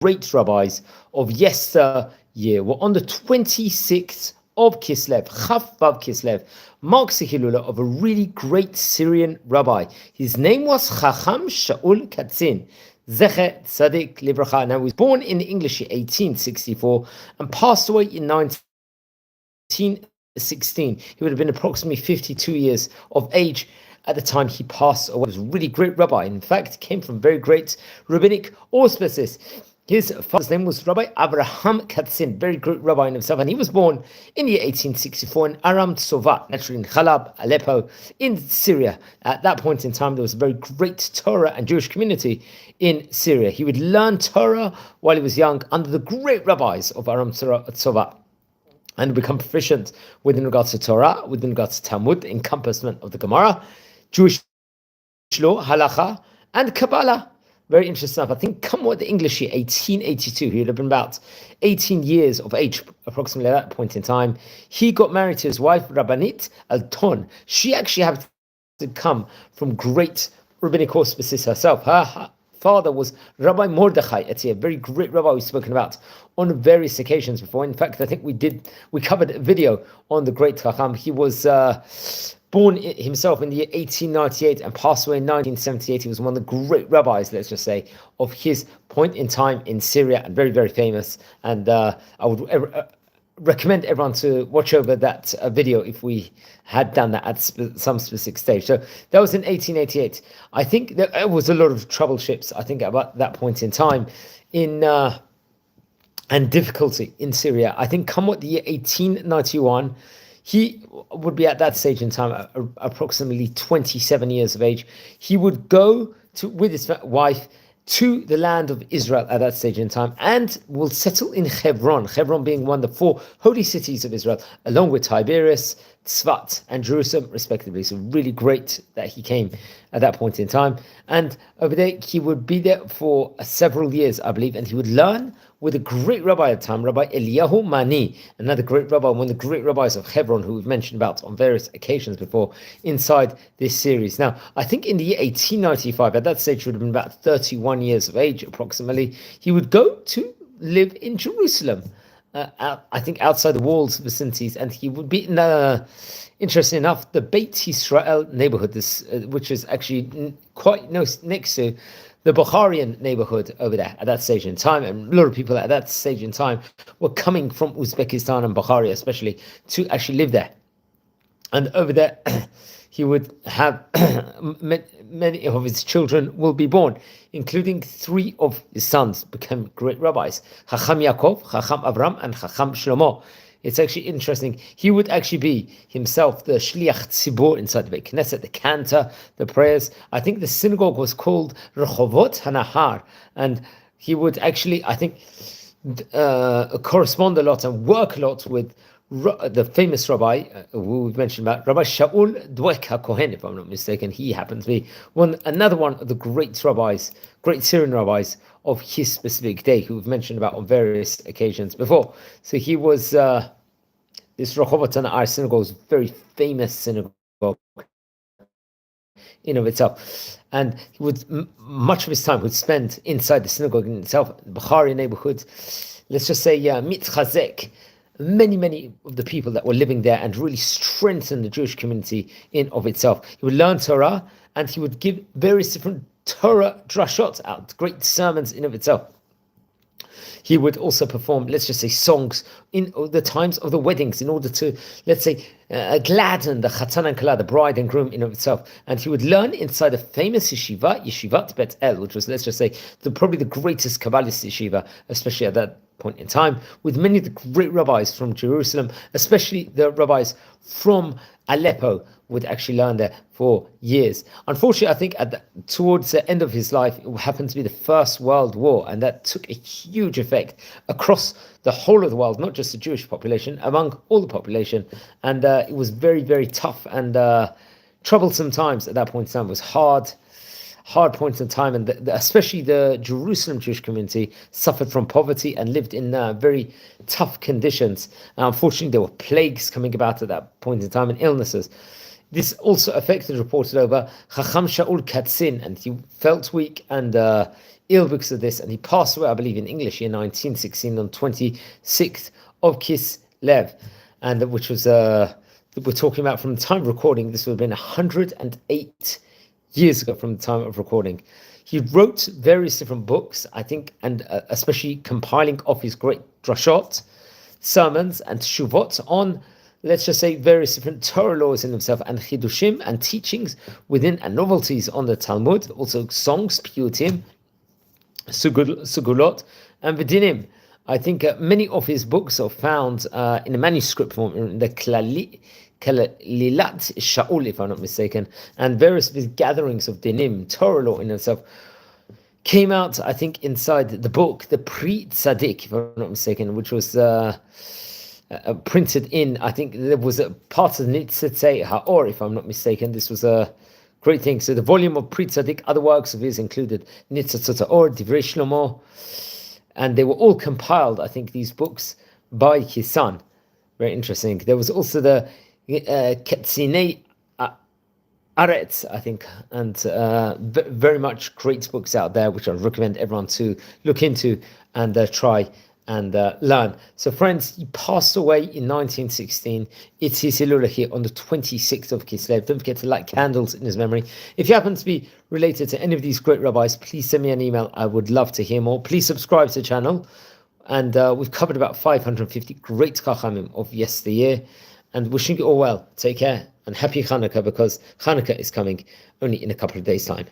great rabbis of yesteryear were on the 26th of Kislev, Chaf Vav Kislev, marks the Hilula of a really great Syrian rabbi. His name was Chacham Shaul Kassin Z'tl Tzadik Livracha. Now, he was born in English in 1864 and passed away in 1916. He would have been approximately 52 years of age at the time he passed away. He was a really great rabbi. In fact, came from very great rabbinic auspices. His father's name was Rabbi Abraham Katzin, very great rabbi in himself, and he was born in the year 1864 in Aram Tsova, naturally in Chalab, Aleppo, in Syria. At that point in time, there was a very great Torah and Jewish community in Syria. He would learn Torah while he was young under the great rabbis of Aram Tsova, and become proficient within regards to Torah, within regards to Talmud, the encompassment of the Gemara, Jewish law, halacha, and Kabbalah. Very interesting stuff. I think, come what the English year, 1882, he would have been about 18 years of age, approximately at that point in time. He got married to his wife, Rabbanit Alton. She actually happened to come from great rabbinic auspices herself. Her father was Rabbi Mordechai Etzia, a very great rabbi we've spoken about on various occasions before. In fact, I think we covered a video on the great Chacham. He was born himself in the year 1898 and passed away in 1978. He was one of the great rabbis, let's just say, of his point in time in Syria, and very, very famous. And I would recommend everyone to watch over that video if we had done that at some specific stage. So that was in 1888. I think there was a lot of troubleships, I think, about that point in time and difficulty in Syria. I think come what the year 1891, he would be at that stage in time approximately 27 years of age. He would go with his wife to the land of Israel at that stage in time and will settle in Hebron, Hebron being one of the 4 holy cities of Israel, along with Tiberias, Tzfat, and Jerusalem, respectively. So really great that he came at that point in time. And over there, he would be there for several years, I believe, and he would learn with a great rabbi at the time, Rabbi Eliyahu Mani, another great rabbi, one of the great rabbis of Hebron, who we've mentioned about on various occasions before inside this series. Now, I think in the year 1895, at that stage, he would have been about 31 years of age, approximately. He would go to live in Jerusalem, I think outside the walls vicinities, and he would be in interesting enough, the Beit Israel neighborhood, which is actually quite next to the Bukharian neighborhood over there at that stage in time. And a lot of people at that stage in time were coming from Uzbekistan and Bukhara especially to actually live there. And over there, he would have many of his children will be born, including 3 of his sons became great rabbis: Chacham Yaakov, Chacham Avram, and Chacham Shlomo. It's actually interesting. He would actually be himself the Shliach ציבור inside the Knesset, the cantor, the prayers. I think the synagogue was called Rexovoth Hanahar, and he would actually, I think, correspond a lot and work a lot with the famous rabbi who we've mentioned about, Rabbi Shaul Kassin Z'tl, if I'm not mistaken. He happens to be another one of the great rabbis, great Syrian rabbis of his specific day, who we've mentioned about on various occasions before. So he was this Rexovoth Hanahar synagogue was a very famous synagogue in of itself, and he would much of his time would spend inside the synagogue in itself, the Bukhari neighborhood. Let's just say mitchazek many of the people that were living there, and really strengthen the Jewish community in of itself. He would learn Torah, and he would give various different Torah drashot out, great sermons in of itself. He would also perform, let's just say, songs in the times of the weddings in order to, let's say, gladden the Chatan and Kala, the bride and groom in of itself. And he would learn inside a famous yeshiva, Yeshivat Bet El, which was, let's just say, probably the greatest Kabbalist yeshiva, especially at that point in time, with many of the great rabbis from Jerusalem, especially the rabbis from Aleppo, would actually learn there for years. Unfortunately, I think towards the end of his life, it happened to be the First World War, and that took a huge effect across the whole of the world, not just the Jewish population, among all the population. And it was very, very tough and troublesome times at that point in time. It was hard points in time, and especially the Jerusalem Jewish community suffered from poverty and lived in very tough conditions. Unfortunately, there were plagues coming about at that point in time and illnesses. This also affected, reported over, Chacham Shaul Kassin, and he felt weak, and ill because of this, and he passed away, I believe, in English year 1916 on 26th of Kislev, and which was we're talking about from the time of recording. This would have been 108 years ago from the time of recording. He wrote various different books, I think, and especially compiling off his great drashot, sermons, and shuvot on, let's just say, various different Torah laws in himself, and chidushim, and teachings within, and novelties on the Talmud, also songs, piyutim, sugulot, and v'dinim. I think many of his books are found in a manuscript form in the Kalilat Shaul, if I'm not mistaken, and various of his gatherings of dinim, Torah law in itself, came out, I think, inside the book, the Pri Tzadik, if I'm not mistaken, which was printed in, I think there was a part of the Nitzitzei Ha'or, if I'm not mistaken. This was a great thing. So the volume of Pri Tzadik, other works of his included Nitzitzot Ha'or, Divrei Shlomo, and they were all compiled, I think, these books by his son. Very interesting. There was also the Ketzinei Aretz, I think, and very much great books out there, which I recommend everyone to look into and try and learn. So friends, he passed away in 1916. It's his Hilula here on the 26th of Kislev. Don't forget to light candles in his memory. If you happen to be related to any of these great rabbis, please send me an email. I would love to hear more. Please subscribe to the channel. And we've covered about 550 great Chachamim of yesteryear. And wishing you all well. Take care and happy Hanukkah, because Hanukkah is coming only in a couple of days' time.